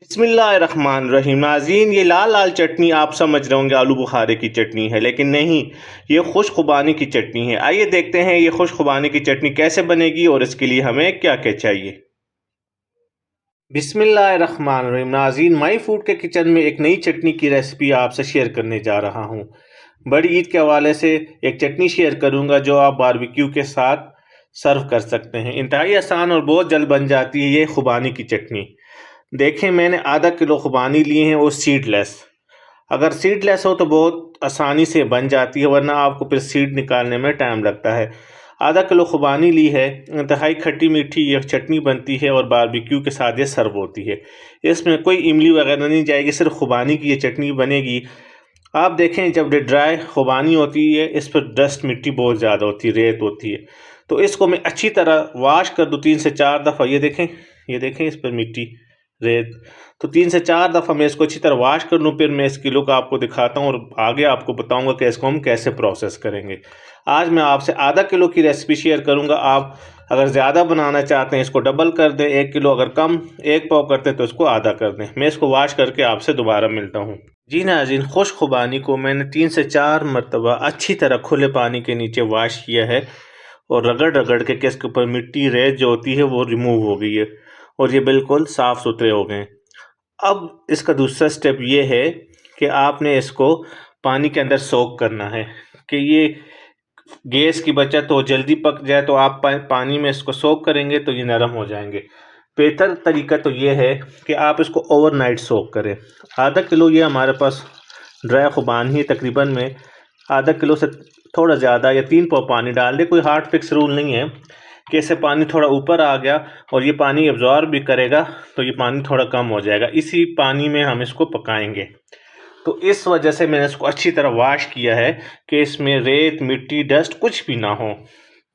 बिस्मिल्लाहिर्रहमानिर्रहीम। नाज़रीन, ये लाल लाल चटनी आप समझ रहे होंगे आलू बुखारे की चटनी है, लेकिन नहीं, ये खुश खुबानी की चटनी है। आइए देखते हैं ये खुश खुबानी की चटनी कैसे बनेगी और इसके लिए हमें क्या क्या चाहिए। बिस्मिल्लाहिर्रहमानिर्रहीम। नाज़रीन, माई फूड के किचन में एक नई चटनी की रेसिपी आपसे शेयर करने जा रहा हूँ। बड़ी ईद के हवाले से एक चटनी शेयर करूँगा जो आप बारबेक्यू के साथ सर्व कर सकते हैं। इंतहाई आसान और बहुत जल्द बन जाती है ये खुबानी की चटनी। देखें, मैंने आधा किलो खुबानी लिए हैं, वो सीडलेस। अगर सीडलेस हो तो बहुत आसानी से बन जाती है, वरना आपको फिर सीड निकालने में टाइम लगता है। आधा किलो खुबानी ली है। इंतहाई खट्टी मीठी ये चटनी बनती है और बारबेक्यू के साथ ये सर्व होती है। इसमें कोई इमली वगैरह नहीं जाएगी, सिर्फ खुबानी की ये चटनी बनेगी। आप देखें, जब ड्राई खुबानी होती है इस पर डस्ट मिट्टी बहुत ज़्यादा होती है, रेत होती है। तो इसको मैं अच्छी तरह वॉश कर दूँ 3 से 4 दफ़ा। ये देखें इस पर मिट्टी, रेत। तो 3 से 4 दफ़ा मैं इसको अच्छी तरह वॉश कर लूँ, फिर मैं इस किलो का आपको दिखाता हूँ और आगे आपको बताऊँगा कि इसको हम कैसे प्रोसेस करेंगे। आज मैं आपसे आधा किलो की रेसिपी शेयर करूँगा। आप अगर ज़्यादा बनाना चाहते हैं इसको डबल कर दें, 1 किलो अगर कम 1 पाव करते हैं तो इसको आधा कर दें। मैं इसको वॉश करके आपसे दोबारा मिलता हूँ। जी नाज़रीन, खुश खुबानी को मैंने 3 से 4 मरतबा अच्छी तरह खुले पानी के नीचे वॉश किया है और रगड़ रगड़ के इसके ऊपर मिट्टी, रेत जो होती है वो रिमूव हो गई है और ये बिल्कुल साफ़ सुथरे हो गए। अब इसका दूसरा स्टेप ये है कि आपने इसको पानी के अंदर सोक करना है कि ये गैस की बचत हो, जल्दी पक जाए। तो आप पानी में इसको सोक करेंगे तो ये नरम हो जाएंगे। बेहतर तरीका तो ये है कि आप इसको ओवरनाइट सोक करें। आधा किलो ये हमारे पास ड्राई खुबानी है, तकरीबन में आधा किलो से थोड़ा ज़्यादा या 3 पाव पानी डाल दें। कोई हार्ड फिक्स रूल नहीं है कि इससे पानी थोड़ा ऊपर आ गया और ये पानी एब्जॉर्ब भी करेगा तो ये पानी थोड़ा कम हो जाएगा। इसी पानी में हम इसको पकाएंगे। तो इस वजह से मैंने इसको अच्छी तरह वॉश किया है कि इसमें रेत, मिट्टी, डस्ट कुछ भी ना हो।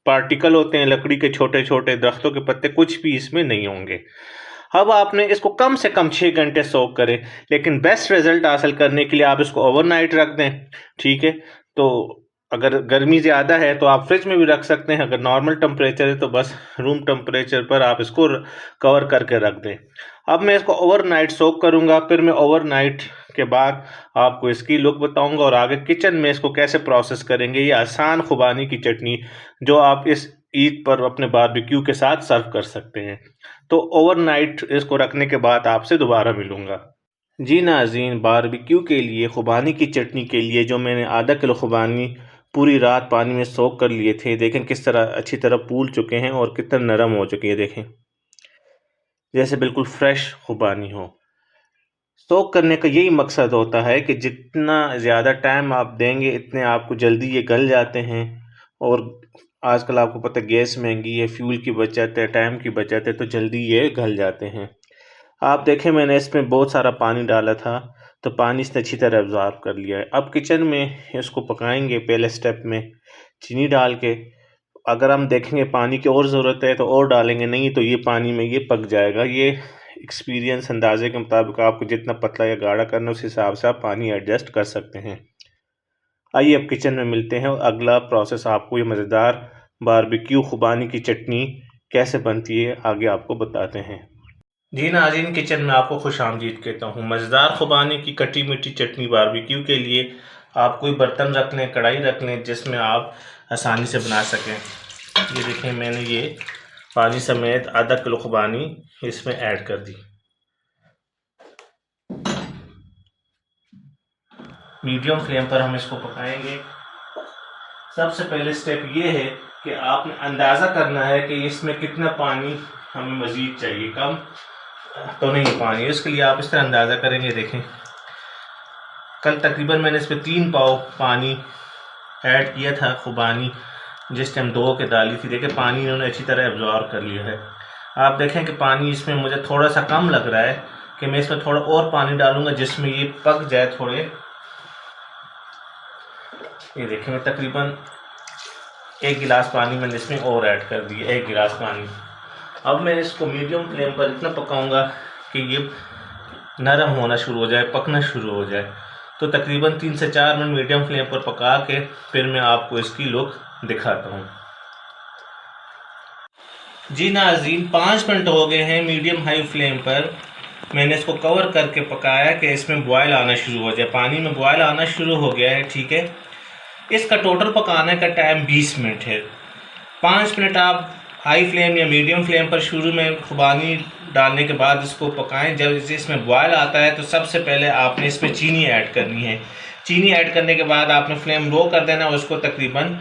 पार्टिकल होते हैं लकड़ी के, छोटे छोटे दरख्तों के पत्ते, कुछ भी इसमें नहीं होंगे। अब आपने इसको कम से कम 6 घंटे सोक करें, लेकिन बेस्ट रिजल्ट हासिल करने के लिए आप इसको ओवरनाइट रख दें। ठीक है, तो अगर गर्मी ज़्यादा है तो आप फ्रिज में भी रख सकते हैं। अगर नॉर्मल टेम्परेचर है तो बस रूम टेम्परेचर पर आप इसको कवर करके रख दें। अब मैं इसको ओवरनाइट सोक करूंगा, फिर मैं ओवरनाइट के बाद आपको इसकी लुक बताऊंगा और आगे किचन में इसको कैसे प्रोसेस करेंगे। ये आसान खुबानी की चटनी जो आप इस ईद पर अपने बारबेक्यू के साथ सर्व कर सकते हैं। तो ओवरनाइट इसको रखने के बाद आपसे दोबारा मिलूंगा। जी नाज़रीन, बारबेक्यू के लिए खुबानी की चटनी के लिए जो मैंने आधा किलो खुबानी पूरी रात पानी में सोक कर लिए थे, देखें किस तरह अच्छी तरह फूल चुके हैं और कितना नरम हो चुके हैं। देखें जैसे बिल्कुल फ्रेश खुबानी हो। सोक करने का यही मकसद होता है कि जितना ज़्यादा टाइम आप देंगे इतने आपको जल्दी ये गल जाते हैं। और आजकल आपको पता है गैस महंगी है, फ्यूल की बचत है, टाइम की बचत है, तो जल्दी ये गल जाते हैं। आप देखें, मैंने इसमें बहुत सारा पानी डाला था तो पानी इसने अच्छी तरह एब्जॉर्ब कर लिया है। अब किचन में इसको पकाएंगे। पहले स्टेप में चीनी डाल के, अगर हम देखेंगे पानी की और ज़रूरत है तो और डालेंगे, नहीं तो ये पानी में ये पक जाएगा। ये एक्सपीरियंस अंदाजे के मुताबिक आपको जितना पतला या गाढ़ा करना है उस हिसाब से आप पानी एडजस्ट कर सकते हैं। आइए अब किचन में मिलते हैं और अगला प्रोसेस आपको ये मज़ेदार बारबेक्यू खुबानी की चटनी कैसे बनती है आगे आपको बताते हैं। जी नाज़रीन, किचन में आपको खुश आमदीद कहता हूँ। मज़ेदार खुबानी की कटी मीठी चटनी बारबेक्यू के लिए आप कोई बर्तन रख लें, कढ़ाई रख लें जिसमें आप आसानी से बना सकें। ये देखें, मैंने ये पानी समेत आधा किलो खुबानी इसमें ऐड कर दी। मीडियम फ्लेम पर हम इसको पकाएंगे। सबसे पहले स्टेप ये है कि आपने अंदाज़ा करना है कि इसमें कितना पानी हमें मज़ीद चाहिए। कम तो नहीं पानी, इसके लिए आप इस तरह अंदाज़ा करेंगे। देखें, कल तकरीबन मैंने इस पर 3 पाव पानी ऐड किया था खुबानी जिस टाइम धो के डाली थी। देखें पानी इन्होंने अच्छी तरह एब्जॉर्ब कर लिया है। आप देखें कि पानी इसमें मुझे थोड़ा सा कम लग रहा है कि मैं इसमें थोड़ा और पानी डालूंगा जिसमें ये पक जाए थोड़े। ये देखें, मैं तकरीबन 1 गिलास पानी मैंने इसमें और ऐड कर दिया, 1 गिलास पानी। अब मैं इसको मीडियम फ्लेम पर इतना पकाऊंगा कि ये नरम होना शुरू हो जाए, पकना शुरू हो जाए। तो तकरीबन 3 से 4 मिनट मीडियम फ्लेम पर पका के फिर मैं आपको इसकी लुक दिखाता हूँ। जी नाज़रीन, 5 मिनट हो गए हैं मीडियम हाई फ्लेम पर। मैंने इसको कवर करके पकाया कि इसमें बॉयल आना शुरू हो जाए। पानी में बॉयल आना शुरू हो गया है, ठीक है। इसका टोटल पकाने का टाइम 20 मिनट है। 5 मिनट आप हाई फ्लेम या मीडियम फ्लेम पर शुरू में खुबानी डालने के बाद इसको पकाएं। जब इसमें बॉयल आता है तो सबसे पहले आपने इसमें चीनी ऐड करनी है। चीनी ऐड करने के बाद आपने फ्लेम लो कर देना, उसको तकरीबन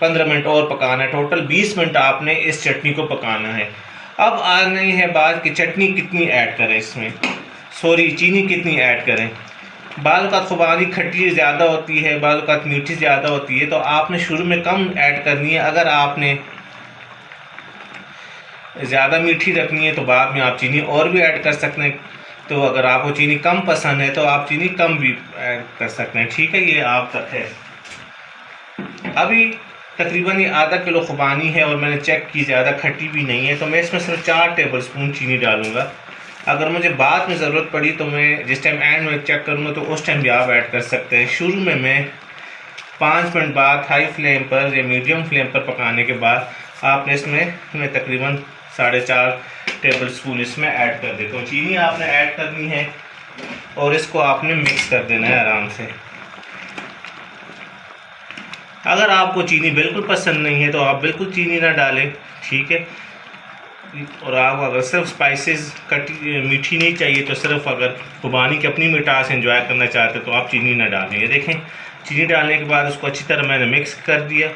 15 मिनट और पकाना है। टोटल 20 मिनट आपने इस चटनी को पकाना है। अब आ गई है बात कि चटनी कितनी ऐड करें इसमें, सॉरी चीनी कितनी ऐड करें। बाल का खुबानी खट्टी ज़्यादा होती है, बाल का मीठी ज़्यादा होती है, तो आपने शुरू में कम ऐड करनी है। अगर आपने ज़्यादा मीठी रखनी है तो बाद में आप चीनी और भी ऐड कर सकते हैं। तो अगर आपको चीनी कम पसंद है तो आप चीनी कम भी ऐड कर सकते हैं, ठीक है। ये आप तक है। अभी तकरीबन ये आधा किलो खुबानी है और मैंने चेक की ज़्यादा खट्टी भी नहीं है, तो मैं इसमें सिर्फ 4 टेबल स्पून चीनी डालूँगा। अगर मुझे बाद में ज़रूरत पड़ी तो मैं जिस टाइम एंड में चेक करूँगा तो उस टाइम भी आप ऐड कर सकते हैं। शुरू में मैं 5 मिनट बाद हाई फ्लेम पर या मीडियम फ्लेम पर पकाने के बाद आपने इसमें तकरीबन 4.5 टेबल स्पून इसमें ऐड कर देता हूँ। चीनी आपने ऐड करनी है और इसको आपने मिक्स कर देना है आराम से। अगर आपको चीनी बिल्कुल पसंद नहीं है तो आप बिल्कुल चीनी ना डालें, ठीक है। और आप अगर सिर्फ स्पाइसेस कटी मीठी नहीं चाहिए तो सिर्फ अगर खुबानी की अपनी मिठास एंजॉय करना चाहते तो आप चीनी ना डालें। ये देखें, चीनी डालने के बाद उसको अच्छी तरह मैंने मिक्स कर दिया।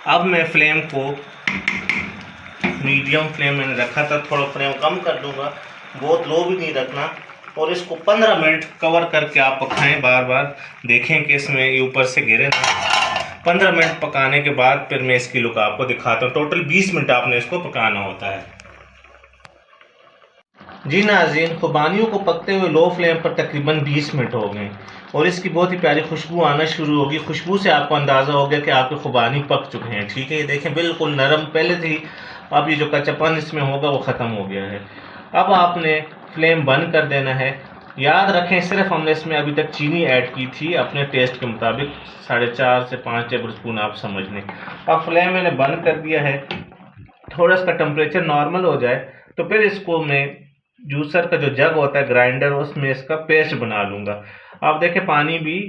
अब मैं फ्लेम को मीडियम फ्लेम मैंने रखा था, थोड़ा फ्लेम कम कर दूंगा, बहुत लो भी नहीं रखना। और इसको 15 मिनट कवर करके आप पकाएं, बार बार देखें कि इसमें ये ऊपर से गिरे ना। 15 मिनट पकाने के बाद फिर मैं इसकी लुक आपको दिखाता हूँ। टोटल 20 मिनट आपने इसको पकाना होता है। जी नाज़रीन, खुबानियों को पकते हुए लो फ्लेम पर तकरीबन 20 मिनट हो गए और इसकी बहुत ही प्यारी खुशबू आना शुरू होगी। खुशबू से आपको अंदाज़ा हो गया कि आपके खुबानी पक चुके हैं, ठीक है। ये देखें बिल्कुल नरम पहले थी, अब ये जो कच्चापन इसमें होगा वो ख़त्म हो गया है। अब आपने फ्लेम बंद कर देना है। याद रखें सिर्फ हमने इसमें अभी तक चीनी ऐड की थी अपने टेस्ट के मुताबिक, 4.5 से 5 टेबल स्पून आप समझ लें। अब फ्लेम मैंने बंद कर दिया है। थोड़ा इसका टेम्परेचर नॉर्मल हो जाए तो फिर इसको मैं जूसर का जो जग होता है ग्राइंडर, उसमें इसका पेस्ट बना लूँगा। आप देखें पानी भी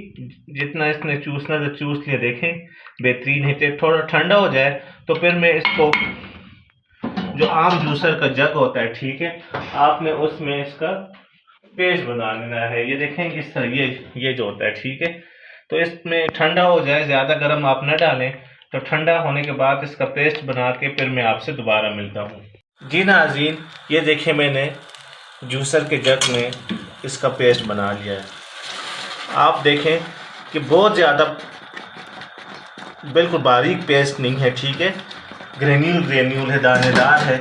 जितना इसने चूसना तो चूस लिया, देखें बेहतरीन है। थोड़ा ठंडा हो जाए तो फिर मैं इसको जो आम जूसर का जग होता है, ठीक है, आपने उसमें इसका पेस्ट बना लेना है। ये देखें इस तरह ये जो होता है, ठीक है। तो इसमें ठंडा हो जाए, ज़्यादा गर्म आप न डालें। तो ठंडा होने के बाद इसका पेस्ट बना के फिर मैं आपसे दोबारा मिलता हूँ। जी नाज़रीन, ये देखें मैंने जूसर के जग में इसका पेस्ट बना लिया है। आप देखें कि बहुत ज़्यादा बिल्कुल बारीक पेस्ट नहीं है, ठीक है, ग्रेन्यूल है, दानेदार है।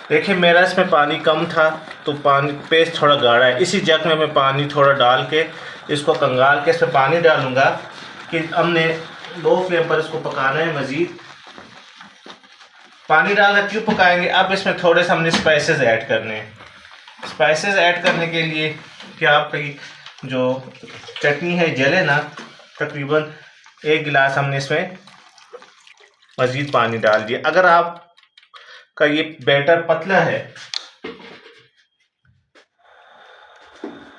देखिए मेरा इसमें पानी कम था तो पानी पेस्ट थोड़ा गाढ़ा है। इसी जग में मैं पानी थोड़ा डाल के इसको कंगाल के इसमें पानी डालूँगा कि हमने लो फ्लेम पर इसको पकाना है। मज़ीद पानी डालकर क्यों पकाएंगे, अब इसमें थोड़े से हमने स्पाइसेस ऐड करने हैं। स्पाइसेस ऐड करने के लिए कि आपकी जो चटनी है जले ना, तकरीबन 1 गिलास हमने इसमें मज़ीद पानी डाल दिया। अगर आपका ये बैटर पतला है,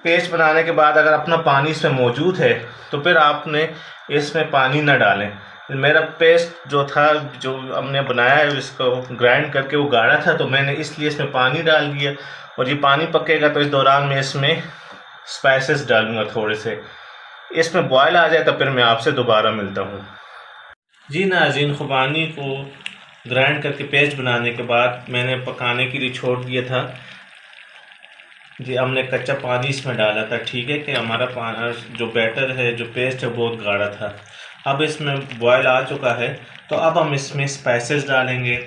पेस्ट बनाने के बाद अगर अपना पानी इसमें मौजूद है तो फिर आपने इसमें पानी ना डालें। मेरा पेस्ट जो था जो हमने बनाया है इसको ग्राइंड करके वो गाढ़ा था, तो मैंने इसलिए इसमें पानी डाल दिया। और ये पानी पकेगा तो इस दौरान मैं इसमें स्पाइसेस डालूँगा थोड़े से। इसमें बॉयल आ जाए तो फिर मैं आपसे दोबारा मिलता हूँ। जी नाज़रीन, खुबानी को ग्राइंड करके पेस्ट बनाने के बाद मैंने पकाने के लिए छोड़ दिया था। जी हमने कच्चा पानी इसमें डाला था, ठीक है, कि हमारा जो बैटर है जो पेस्ट है बहुत गाढ़ा था। अब इसमें बॉयल आ चुका है तो अब हम इसमें स्पाइसेस डालेंगे।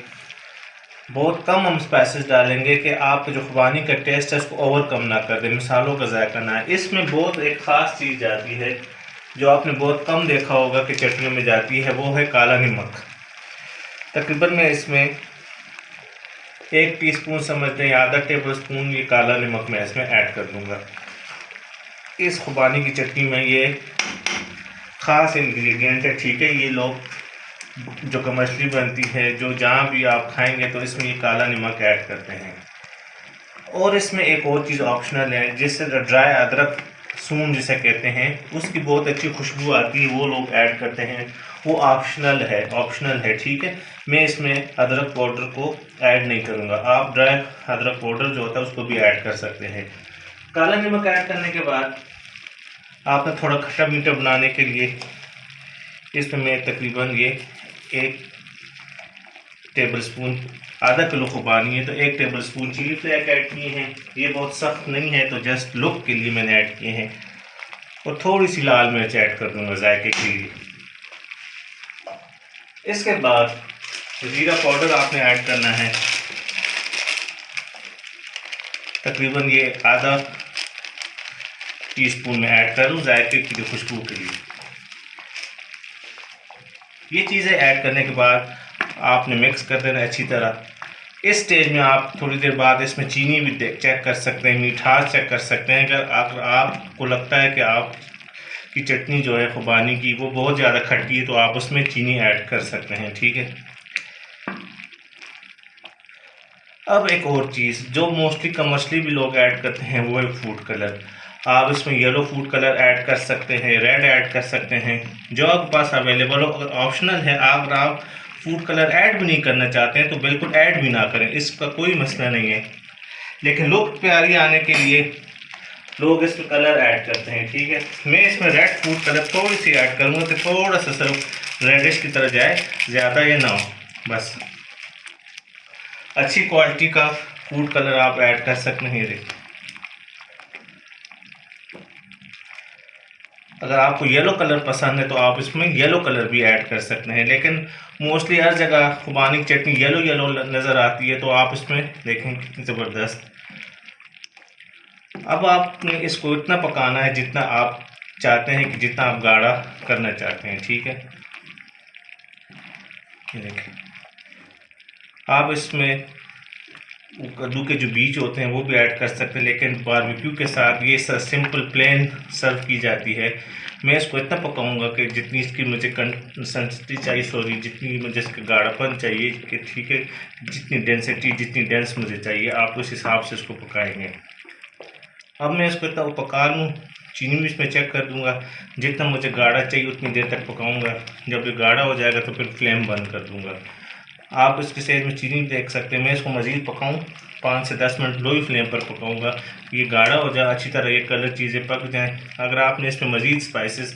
बहुत कम हम स्पाइसेस डालेंगे कि आप जो खुबानी का टेस्ट है उसको ओवर कम ना कर दें, मसालों का जायका ना है। इसमें बहुत एक ख़ास चीज़ जाती है जो आपने बहुत कम देखा होगा कि चटनियों में जाती है, वो है काला नमक। तकरीबन मैं इसमें 1 टीस्पून समझते हैं, आधा टेबल स्पून ये काला नमक मैं इसमें ऐड कर दूंगा। इस खुबानी की चटनी में ये ख़ास इंग्रेडिएंट है, ठीक है। ये लोग जो कमर्शियली बनती है, जो जहाँ भी आप खाएंगे तो इसमें ये काला नमक ऐड करते हैं। और इसमें एक और चीज़ ऑप्शनल है, जिससे ड्राई अदरक सून जिसे कहते हैं, उसकी बहुत अच्छी खुशबू आती है, वो लोग ऐड करते हैं। वो ऑप्शनल है, ठीक है। मैं इसमें अदरक पाउडर को ऐड नहीं करूँगा। आप ड्राई अदरक पाउडर जो होता है उसको भी ऐड कर सकते हैं। काला नमक ऐड करने के बाद आपने थोड़ा खट्टा मीठा बनाने के लिए इसमें मैं तकरीबन ये 1 टेबल स्पून, आधा किलो खुबानी है तो 1 tablespoon chilli flakes add किए हैं। ये बहुत सख्त नहीं है, तो जस्ट लुक के लिए मैंने ऐड किए हैं। और थोड़ी सी लाल मिर्च ऐड कर दूंगा जायके के लिए। इसके बाद जीरा पाउडर आपने ऐड करना है, तकरीबन ये आधा टीस्पून में ऐड करूँ जायके की खुशबू के लिए। ये चीज़ें ऐड करने के बाद आपने मिक्स कर देना अच्छी तरह। इस स्टेज में आप थोड़ी देर बाद इसमें चीनी भी चेक कर सकते हैं, मिठास चेक कर सकते हैं। अगर आपको लगता है कि आपकी चटनी जो है खुबानी की वो बहुत ज़्यादा खट्टी है, तो आप उसमें चीनी ऐड कर सकते हैं, ठीक है। अब एक और चीज़ जो मोस्टली कमर्शियली भी लोग ऐड करते हैं वो है फूड कलर। आप इसमें येलो फूड कलर ऐड कर सकते हैं, रेड ऐड कर सकते हैं, जो आपके पास अवेलेबल हो। अगर ऑप्शनल है, अगर आप फूड कलर ऐड भी नहीं करना चाहते हैं तो बिल्कुल ऐड भी ना करें, इसका कोई मसला नहीं है। लेकिन लुक प्यारी आने के लिए लोग इसमें कलर ऐड करते हैं, ठीक है। मैं इसमें रेड फूड कलर थोड़ी सी ऐड करूँगा कि थोड़ा सा सिर्फ रेडिश की तरह जाए, ज़्यादा ये ना हो, बस। अच्छी क्वालिटी का फूड कलर आप ऐड कर सकते हैं। देखिए, अगर आपको येलो कलर पसंद है तो आप इसमें येलो कलर भी ऐड कर सकते हैं, लेकिन मोस्टली हर जगह खुबानी की चटनी येलो येलो नज़र आती है, तो आप इसमें देखें कितनी ज़बरदस्त। अब आपने इसको इतना पकाना है जितना आप चाहते हैं, कि जितना आप गाढ़ा करना चाहते हैं, ठीक है। देखिए, आप इसमें कद्दू के जो बीज होते हैं वो भी ऐड कर सकते हैं, लेकिन बारबेक्यू के साथ ये सिंपल प्लेन सर्व की जाती है। मैं इसको इतना पकाऊंगा कि जितनी इसकी मुझे कंसिस्टेंसी चाहिए, जितनी मुझे इसका गाढ़ापन चाहिए, कि ठीक है, जितनी डेंसिटी, जितनी डेंस मुझे चाहिए, आप उस हिसाब से इसको पकाएंगे। अब मैं इसको इतना पका लूँ, चीनी भी इसमें चेक कर दूंगा, जितना मुझे गाढ़ा चाहिए उतनी देर तक पकाऊंगा। जब ये गाढ़ा हो जाएगा तो फिर फ्लेम बंद कर दूंगा। आप इसके स्टेज में चीनी देख सकते हैं। मैं इसको मज़ीद पकाऊँ, 5 से 10 मिनट लो ही फ्लेम पर पकाऊंगा, ये गाढ़ा हो जाए अच्छी तरह, ये कलर चीज़ें पक जाएं। अगर आपने इसमें मज़ीद स्पाइसेस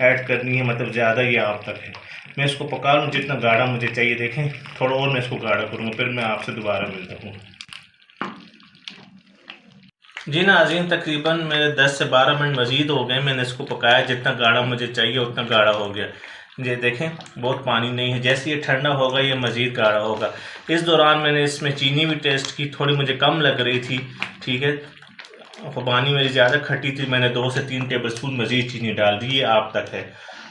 ऐड करनी है, मतलब ज़्यादा, ये आप तक है। मैं इसको पका लूँ जितना गाढ़ा मुझे चाहिए। देखें, थोड़ा और मैं इसको गाढ़ा करूँगा, फिर मैं आपसे दोबारा मिलता हूँ। जी नाज़रीन, तकरीबन मेरे 10 से 12 मिनट मज़ीद हो गए। मैंने इसको पकाया, जितना गाढ़ा मुझे चाहिए उतना गाढ़ा हो गया। ये देखें, बहुत पानी नहीं है। जैसे ये ठंडा होगा ये मज़ीद गाढ़ा होगा। इस दौरान मैंने इसमें चीनी भी टेस्ट की, थोड़ी मुझे कम लग रही थी, ठीक है। खुबानी मेरी ज़्यादा खट्टी थी, मैंने 2 से 3 टेबल स्पून मज़ीद चीनी डाल दी, ये आप तक है।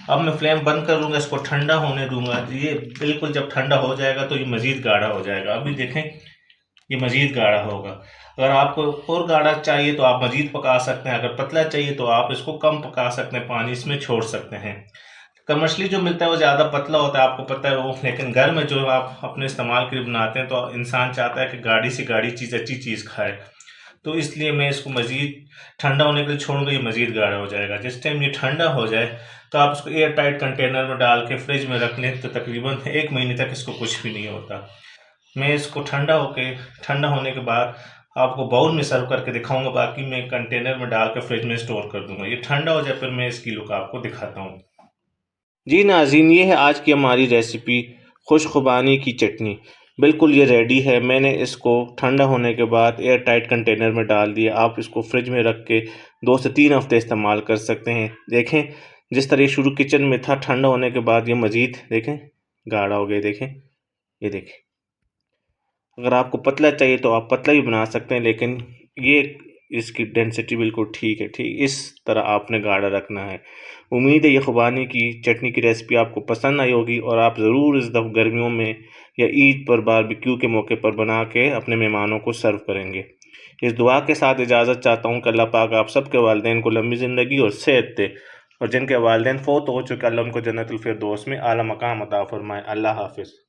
अब मैं फ्लेम बंद कर दूँगा, इसको ठंडा होने दूँगा। ये बिल्कुल जब ठंडा हो जाएगा तो ये मज़ीद गाढ़ा हो जाएगा। अभी देखें, ये मज़ीद गाढ़ा होगा। अगर आपको और गाढ़ा चाहिए तो आप मज़ीद पका सकते हैं, अगर पतला चाहिए तो आप इसको कम पका सकते हैं, पानी इसमें छोड़ सकते हैं। कमर्शियली जो मिलता है वो ज़्यादा पतला होता है, आपको पता है वो, लेकिन घर में जो आप अपने इस्तेमाल के लिए बनाते हैं तो इंसान चाहता है कि गाढ़ी से गाढ़ी चीज़, अच्छी चीज़ खाए। तो इसलिए मैं इसको मज़ीद ठंडा होने के लिए छोड़ूंगा, ये मज़ीद गाढ़ा हो जाएगा। जिस टाइम ये ठंडा हो जाए तो आप इसको एयर टाइट कंटेनर में डाल के फ्रिज में रख लें, तो तकरीबन 1 महीने तक इसको कुछ भी नहीं होता। मैं इसको ठंडा होने के बाद आपको बाउल में सर्व करके दिखाऊंगा, बाकी मैं कंटेनर में डाल के फ्रिज में स्टोर कर दूंगा। ये ठंडा हो जाए फिर मैं इसकी लुक आपको दिखाता हूँ। जी नाज़रीन, ये है आज की हमारी रेसिपी, खुश खुबानी की चटनी। बिल्कुल ये रेडी है। मैंने इसको ठंडा होने के बाद एयर टाइट कंटेनर में डाल दिया। आप इसको फ्रिज में रख के 2 से 3 हफ्ते इस्तेमाल कर सकते हैं। देखें, जिस तरह शुरू किचन में था, ठंडा होने के बाद ये मज़ीद देखें गाढ़ा हो गया। देखें, ये देखें। अगर आपको पतला चाहिए तो आप पतला भी बना सकते हैं, लेकिन ये इसकी डेंसिटी बिल्कुल ठीक है। ठीक इस तरह आपने गाढ़ा रखना है। उम्मीद है ये खुबानी की चटनी की रेसिपी आपको पसंद आई होगी, और आप ज़रूर इस दफ़ा गर्मियों में या ईद पर बारबेक्यू के मौके पर बना के अपने मेहमानों को सर्व करेंगे। इस दुआ के साथ इजाज़त चाहता हूँ कि अल्लाह पाक आप सबके वालिदैन को लंबी ज़िंदगी और सेहत दे। और जिनके वालिदैन फ़ौत हो चुके, अल्लाह उनको जन्नतुल फिरदौस में आला मकाम अता फ़रमाए। अल्लाह हाफ़िज़।